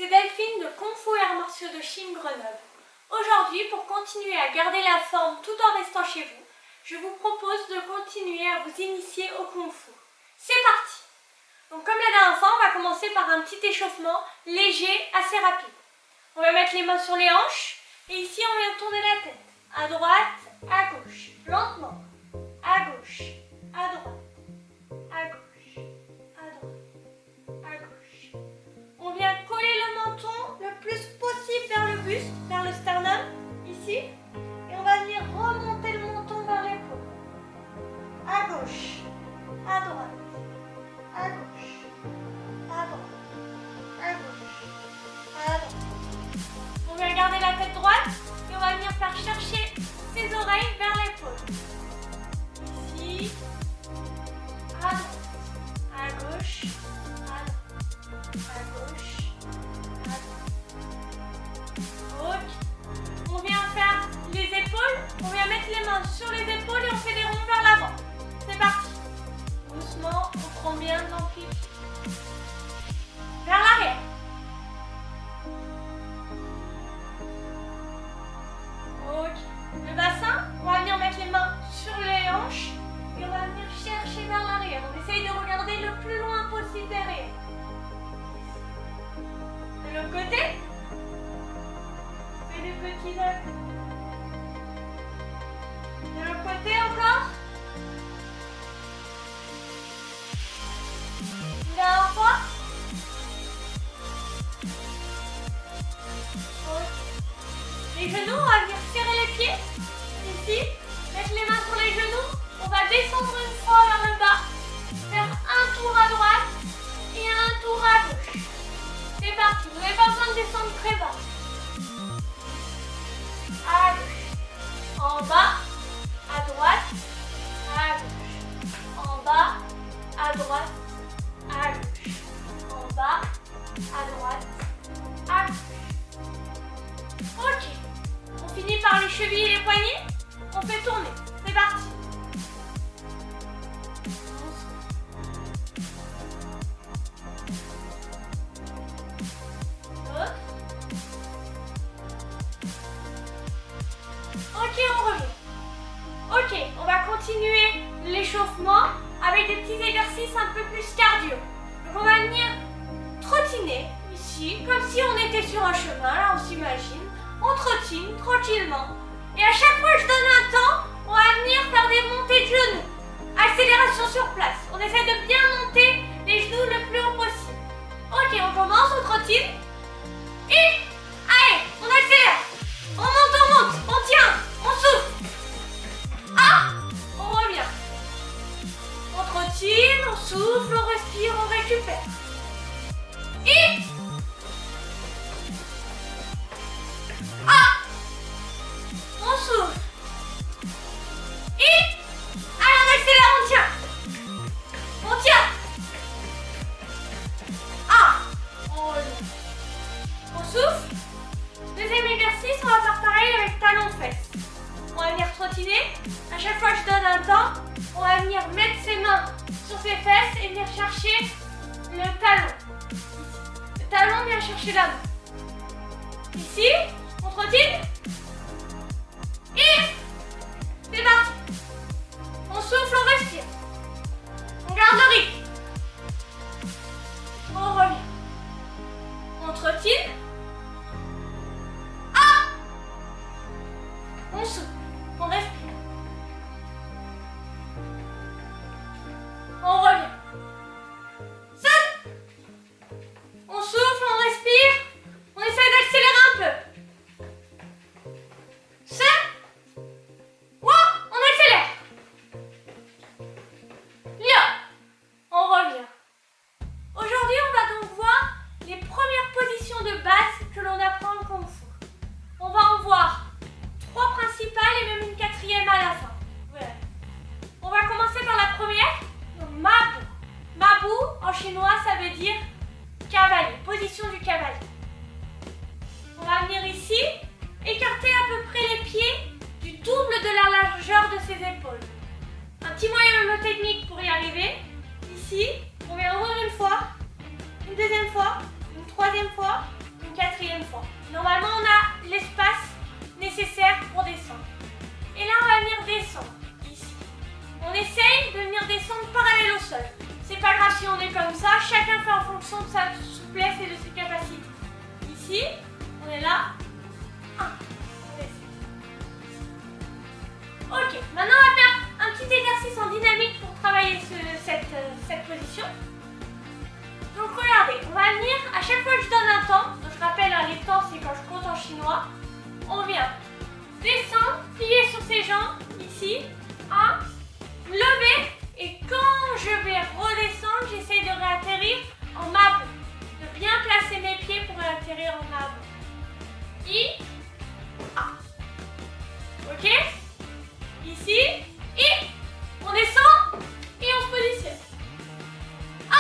c'est Delphine de Kung Fu et Arts Martiaux de Chine Grenoble. Aujourd'hui, pour continuer à garder la forme tout en restant chez vous, je vous propose de continuer à vous initier au Kung Fu. C'est parti! Donc comme la dernière fois, on va commencer par un petit échauffement léger, assez rapide. On va mettre les mains sur les hanches et ici on vient tourner la tête. À droite, à gauche, lentement. À gauche, à droite, à gauche, à droite, à gauche. On vient coller le menton le plus possible vers le buste, vers le sternum, ici. Et on va venir remonter le menton vers l'épaule. À gauche, à droite, à gauche, à droite, à gauche, à droite. On vient garder la tête droite et on va venir faire chercher ses oreilles vers l'épaule. Ici, à droite, à gauche, à droite, à gauche, à droite. Ok. On vient faire les épaules, on vient mettre les mains sur les épaules et on fait des ronds vers l'avant. C'est parti. Doucement, on prend bien l'amplitude. Vers l'arrière. Ok. Le bassin, on va venir mettre les mains sur les hanches et on va venir chercher vers l'arrière. On essaye de regarder le plus loin possible derrière. De l'autre côté, on fait des petits actes. De l'autre côté encore. Une dernière fois. Ok. Les genoux, on va venir serrer les pieds. Ici, mettre les mains sur les genoux. On va descendre une fois vers le bas. Faire un tour à droite et un tour à gauche. C'est parti. Vous n'avez pas besoin de descendre très bas. À gauche. En bas. À droite. À gauche. En bas. À droite. À gauche. En bas. À droite. À gauche. Ok. On finit par les chevilles et les poignets. On fait tourner. C'est parti. L'autre. Ok, on revient. Ok, on va continuer l'échauffement avec des petits exercices un peu plus cardio. Donc on va venir trottiner ici, comme si on était sur un chemin, là on s'imagine. On trottine tranquillement. Et à chaque fois que je donne un temps, on va venir faire des montées de genoux. Accélération sur place. On essaie de bien monter les genoux le plus haut possible. Ok, on commence, on trottine. Et allez, on accélère. On monte, on tient, on souffle. Ah, on revient. On trottine, on souffle, on respire, on récupère. Et on souffle. Et allez, on accélère, on tient. On tient. Ah, on revient. On souffle. Deuxième exercice, on va faire pareil avec talons-fesses. On va venir trottiner. À chaque fois que je donne un temps, on va venir mettre ses mains sur ses fesses et venir chercher le talon. Le talon vient chercher la main. Ici, on trottine. Et c'est parti. On souffle, on respire. On garde le rythme. On revient. On trottine. Ah! On souffle, on respire. On revient. Sonne. On souffle, on respire. On essaie d'accélérer un peu. Sonne. Wow, on accélère. Là, on revient. Aujourd'hui, on va donc voir les premières positions de base que l'on apprend en Kung Fu. On va en voir 3 principales et même une 4e à la fin. Voilà. On va commencer par la première, donc Mabu. Mabu, en chinois, ça veut dire cavalier, position du cavalier. On va venir ici, écarter à peu près les pieds du double de la largeur de ses épaules. Un petit moyen mnémotechnique pour y arriver. Ici, on vient ouvrir une fois, une deuxième fois, une troisième fois, chacun fait en fonction de sa souplesse et de ses capacités. Ici, on est là. 1. On descend. Ok, maintenant on va faire un petit exercice en dynamique pour travailler cette position. Donc regardez, on va venir, à chaque fois que je donne un temps, donc je rappelle les temps c'est quand je compte en chinois, on vient descendre, plier sur ses jambes, ici, 1, lever, et quand je vais redescendre, j'essaie de réatterrir en mabo, de bien placer mes pieds pour réatterrir en mabo. A. Ok? Ici, et on descend, et on se positionne. A.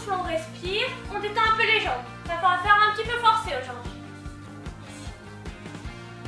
On respire, on détend un peu les jambes. Ça va faire un petit peu forcer aujourd'hui.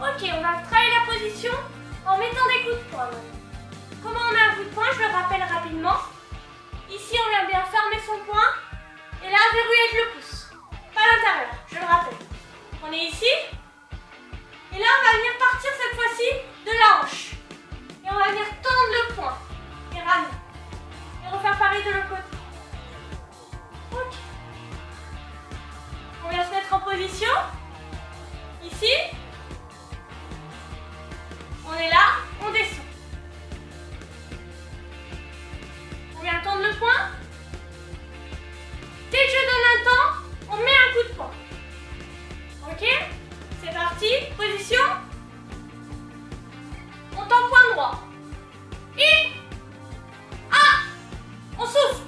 Ok, on va travailler la position en mettant des coups de poing. Comment on met un coup de poing? Je le rappelle rapidement. Ici, on vient bien fermer son poing. Et là, verrouiller avec le pouce. Pas à l'intérieur, je le rappelle. On est ici. Et là, on va venir partir cette fois-ci de la hanche. Et on va venir tendre le poing. Et ramener. Et refaire pareil de l'autre côté. Ok. On vient se mettre en position. Ici. On est là, on descend. On vient tendre le poing. Dès que je donne un temps, on met un coup de poing. Ok? C'est parti. Position. On tend poing droit. Et on souffle.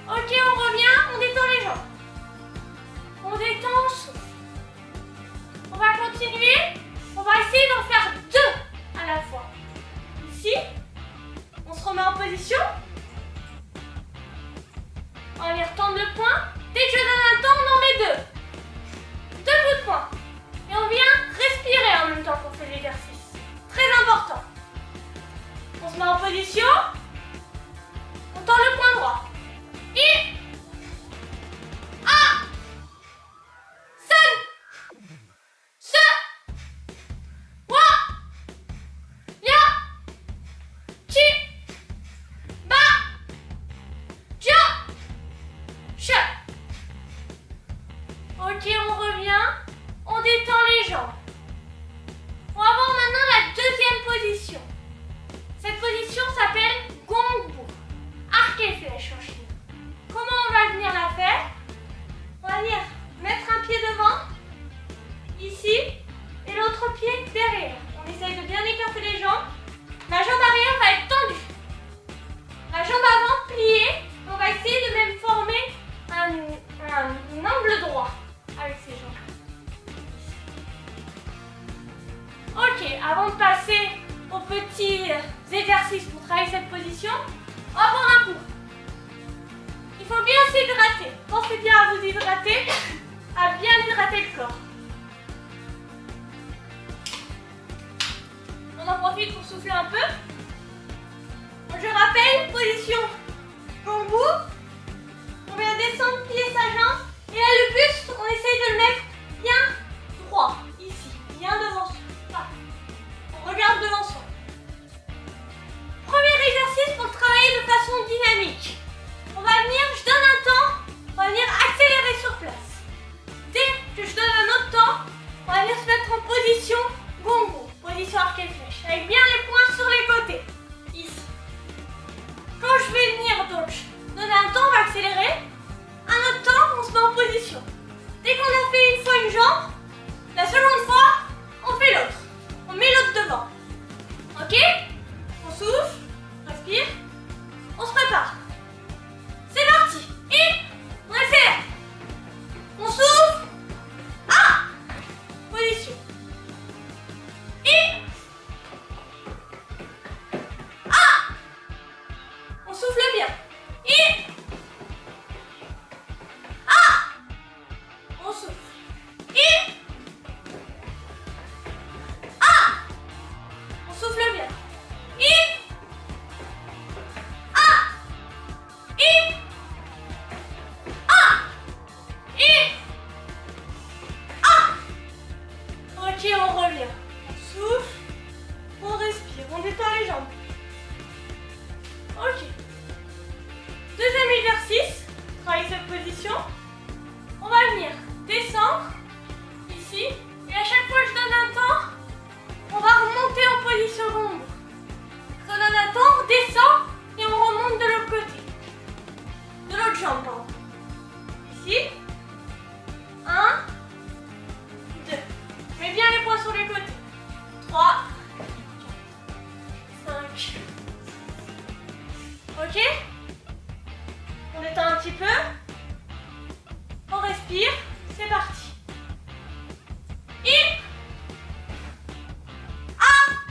Ok, on revient, on détend les jambes. On détend, on souffle. On va continuer. On va essayer d'en faire 2 à la fois. Ici, on se remet en position. On va venir tendre le poing. Dès que je donne un temps, on en met 2. 2 coups de poing. Et on vient respirer en même temps qu'on fait l'exercice. Très important. On se met en position. On tend le poing droit. Et ok, on revient, on détend les jambes. On va voir maintenant la deuxième position. Cette position s'appelle Gongbu, arc et flèche en chinois. Comment on va venir la faire? On va venir mettre un pied devant, ici, et l'autre pied derrière. On essaye de bien écarter les jambes. La jambe arrière va être tendue. La jambe avant pliée. On va essayer de même former un angle droit avec ses jambes. Ok, avant de passer aux petits exercices pour travailler cette position, on va prendre un coup. Il faut bien s'hydrater. Pensez bien à vous hydrater, à bien hydrater le corps. On en profite pour souffler un peu. Donc, je rappelle, position Gongbu. On vient descendre, plier sa jambe. Et là, le buste, on essaye de le mettre bien droit, ici, bien devant soi. Voilà. On regarde devant soi. Premier exercice pour travailler de façon dynamique. On va venir, je donne un temps, on va venir accélérer sur place. Dès que je donne un autre temps, on va venir se mettre en position Gongbu, position arc et flèche, avec bien les poings sur les côtés, ici. Quand je vais venir donc donner un temps, on va accélérer. Un autre temps, on se met en position. Dès qu'on a fait une cette position. On va venir descendre ici. Et à chaque fois que je donne un temps, on va remonter en position ronde. Je donne un temps, on descend et on remonte de l'autre côté. De l'autre jambe, pardon. Ici. 1, 2. Mets bien les poings sur les côtés. 3, 5. Ok? On détend un petit peu. On respire. C'est parti. Et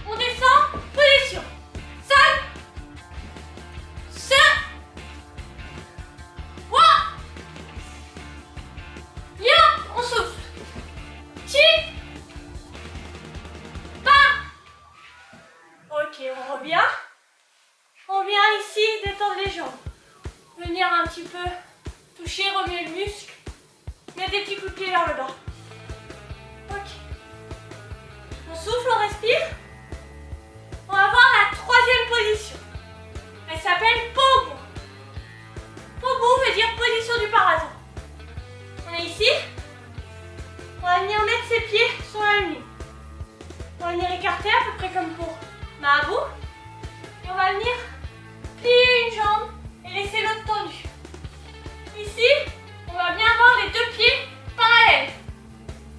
on descend. Position. Seul. Seul. On souffle. Chi. Pas. Ok, on revient. On vient ici détendre les jambes. Venir un petit peu toucher, remuer le muscle. Mettre des petits coups de pied vers le bas. Ok. On souffle, on respire. On va voir la troisième position. Elle s'appelle Pobu. Pobu veut dire position du parasol. On est ici. On va venir mettre ses pieds sur la ligne. On va venir écarter à peu près comme pour Mahabu. Et on va venir plier une jambe et laisser l'autre tendue. Ici, on va bien avoir les deux pieds parallèles.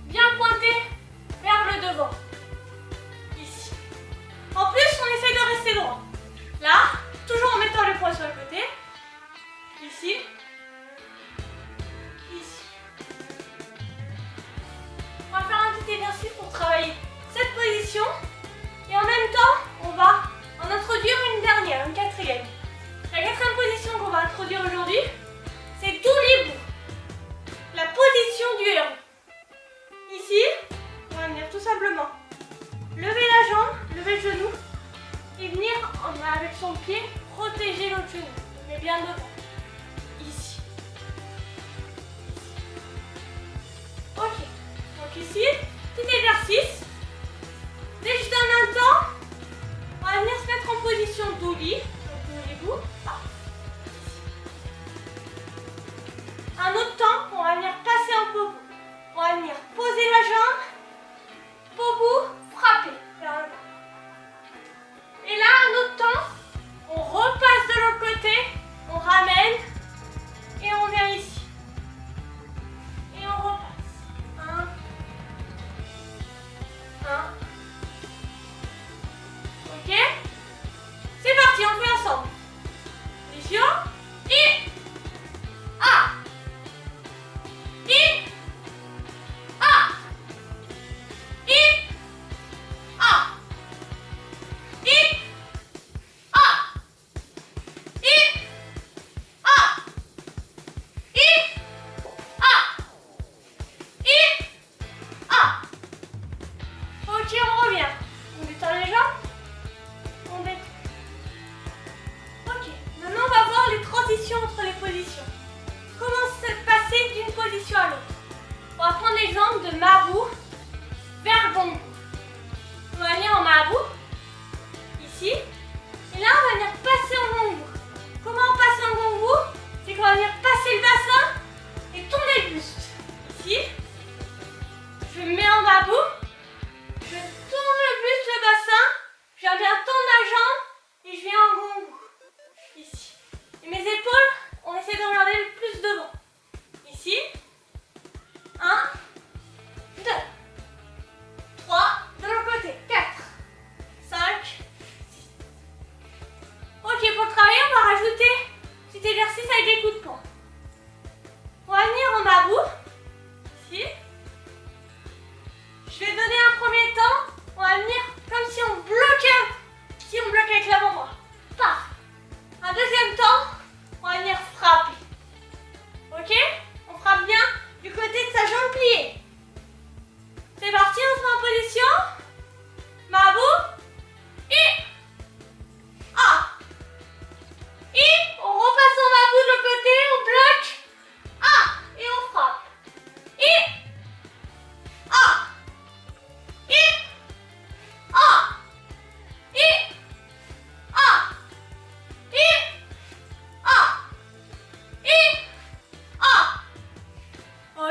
Bien pointés vers le devant. Ici. En plus, on essaie de rester droit. Là, toujours en mettant le poing sur le côté. Ici. Ici. On va faire un petit exercice pour travailler cette position. Et en même temps, on va en introduire une dernière, une quatrième. La quatrième position qu'on va introduire aujourd'hui, c'est Douli Bu. La position du héron. Ici, on va venir tout simplement lever la jambe, lever le genou et venir avec son pied protéger l'autre genou, mais bien devant. Ici. Ok, donc ici, petit exercice. Dès que je donne un temps, on va venir se mettre en position Douli. Donc Douli Bu. Un autre temps, on va venir passer en Pobu. On va venir poser la jambe, Pobu, frapper vers le bas. Et là, un autre temps, on repasse de l'autre côté, on ramène et on vient ici. Et on repasse. 1,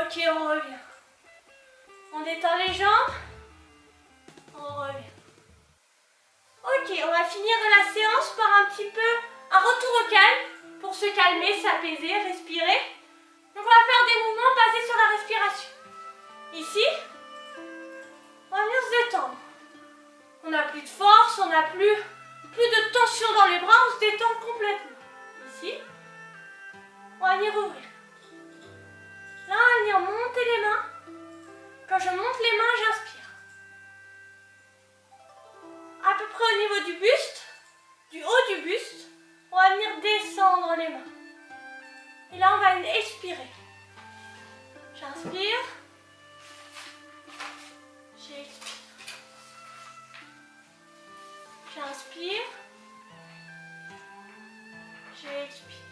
Ok, on revient. On détend les jambes. On revient. Ok, on va finir la séance par un petit peu un retour au calme pour se calmer, s'apaiser, respirer. Donc on va faire des mouvements basés sur la respiration. Ici, on va venir se détendre. On n'a plus de force, on n'a plus de tension dans les bras, on se détend complètement. Ici, on va venir ouvrir. Là, on va venir monter les mains. Quand je monte les mains, j'inspire. À peu près au niveau du buste, du haut du buste, on va venir descendre les mains. Et là, on va expirer. J'inspire. J'expire. J'inspire. J'expire.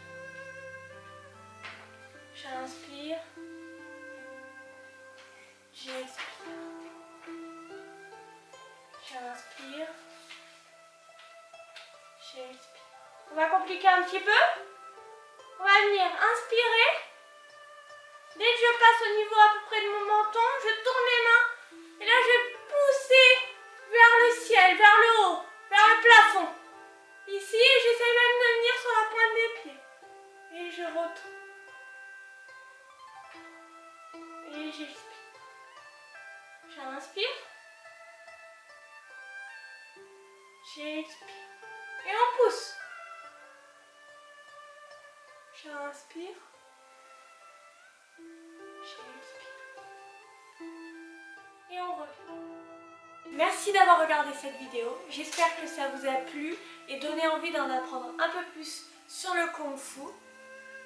J'inspire. J'expire. J'inspire. J'expire. On va compliquer un petit peu. On va venir inspirer. Dès que je passe au niveau à peu près de mon menton, je tourne les mains. Et là, je vais pousser vers le ciel, vers le haut, vers le plafond. Ici, j'essaie même de venir sur la pointe des pieds. Et je retourne. Et j'expire. J'inspire. J'expire. Et on pousse. J'inspire. J'expire. Et on revient. Merci d'avoir regardé cette vidéo. J'espère que ça vous a plu et donné envie d'en apprendre un peu plus sur le Kung Fu.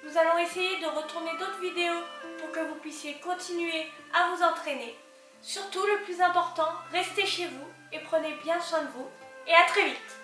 Nous allons essayer de retourner d'autres vidéos pour que vous puissiez continuer à vous entraîner. Surtout, le plus important, restez chez vous et prenez bien soin de vous. Et à très vite!